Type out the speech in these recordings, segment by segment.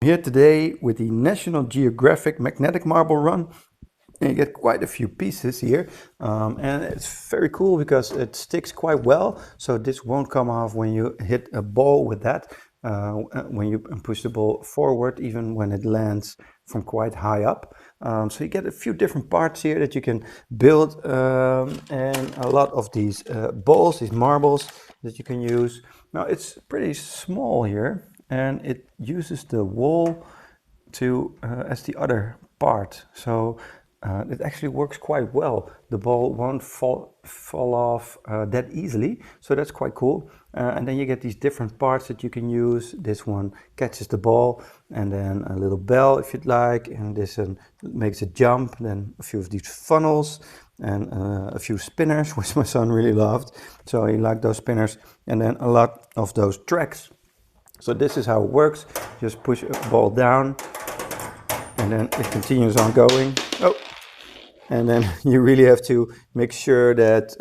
here today with the National Geographic Magnetic Marble Run. And you get quite a few pieces here, and it's very cool because it sticks quite well, so this won't come off when you hit a ball with that, when you push the ball forward, even when it lands from quite high up. So you get a few different parts here that you can build, and a lot of these balls, these marbles that you can use. Now it's pretty small here, and it uses the wall to as the other part, so it actually works quite well. The ball won't fall off that easily, so that's quite cool. And then you get these different parts that you can use. This one catches the ball, and then a little bell if you'd like, and this makes a jump. Then a few of these funnels and a few spinners, which my son really loved, so he liked those spinners, and then a lot of those tracks. So this is how it works. Just push a ball down, and then it continues on going. Oh, and then you really have to make sure that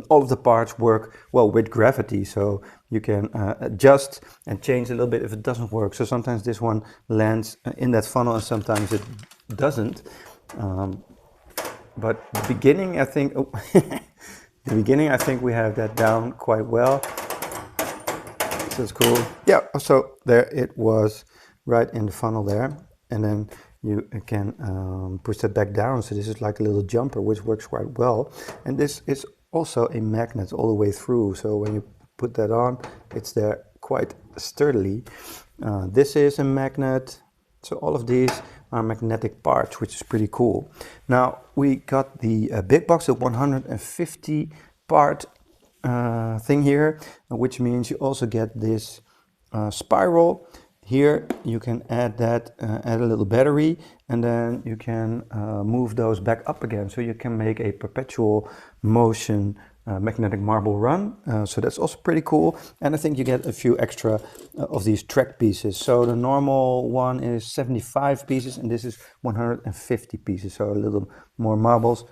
all of the parts work well with gravity, so you can adjust and change a little bit if it doesn't work. So sometimes this one lands in that funnel and sometimes it doesn't. But the beginning, I think, I think we have that down quite well. So it's cool. Yeah, so there it was, right in the funnel there, and then you can push that back down. So this is like a little jumper, which works quite well. And this is also a magnet all the way through. So when you put that on, it's there quite sturdily. This is a magnet. So all of these are magnetic parts, which is pretty cool. Now we got the big box, the 150 part thing here, which means you also get this spiral. Here you can add that, add a little battery, and then you can move those back up again. So you can make a perpetual motion magnetic marble run. So that's also pretty cool. And I think you get a few extra of these track pieces. So the normal one is 75 pieces, and this is 150 pieces. So a little more marbles,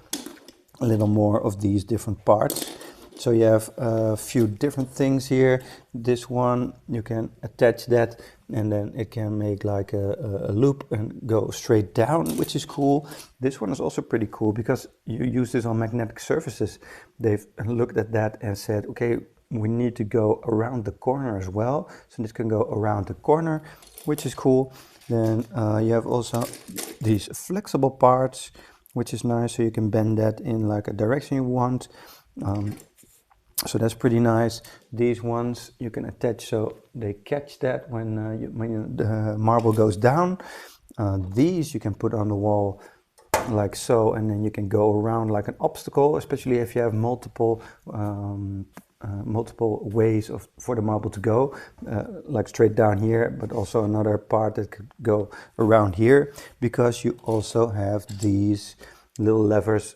a little more of these different parts. So you have a few different things here. This one, you can attach that, and then it can make like a loop and go straight down, which is cool. This one is also pretty cool because you use this on magnetic surfaces. They've looked at that and said, okay, we need to go around the corner as well. So this can go around the corner, which is cool. Then you have also these flexible parts, which is nice. So you can bend that in like a direction you want. So that's pretty nice. These ones you can attach so they catch that when the marble goes down. These you can put on the wall like so, and then you can go around like an obstacle, especially if you have multiple ways for the marble to go, like straight down here, but also another part that could go around here, because you also have these little levers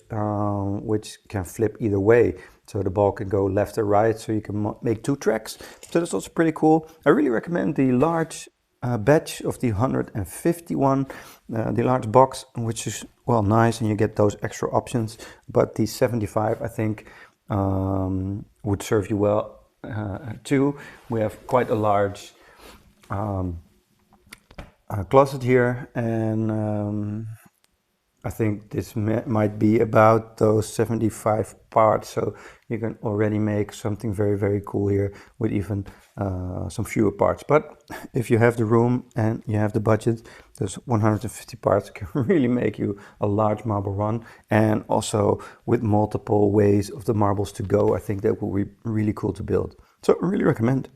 which can flip either way. So the ball can go left or right, so you can make two tracks. So that's also pretty cool. I really recommend the large batch of the 151, the large box, which is, well, nice, and you get those extra options. But the 75, I think, would serve you well too. We have quite a large closet here, and I think this might be about those 75 parts, so you can already make something very, very cool here with even some fewer parts. But if you have the room and you have the budget, those 150 parts can really make you a large marble run, and also with multiple ways of the marbles to go. I think that will be really cool to build. So I really recommend.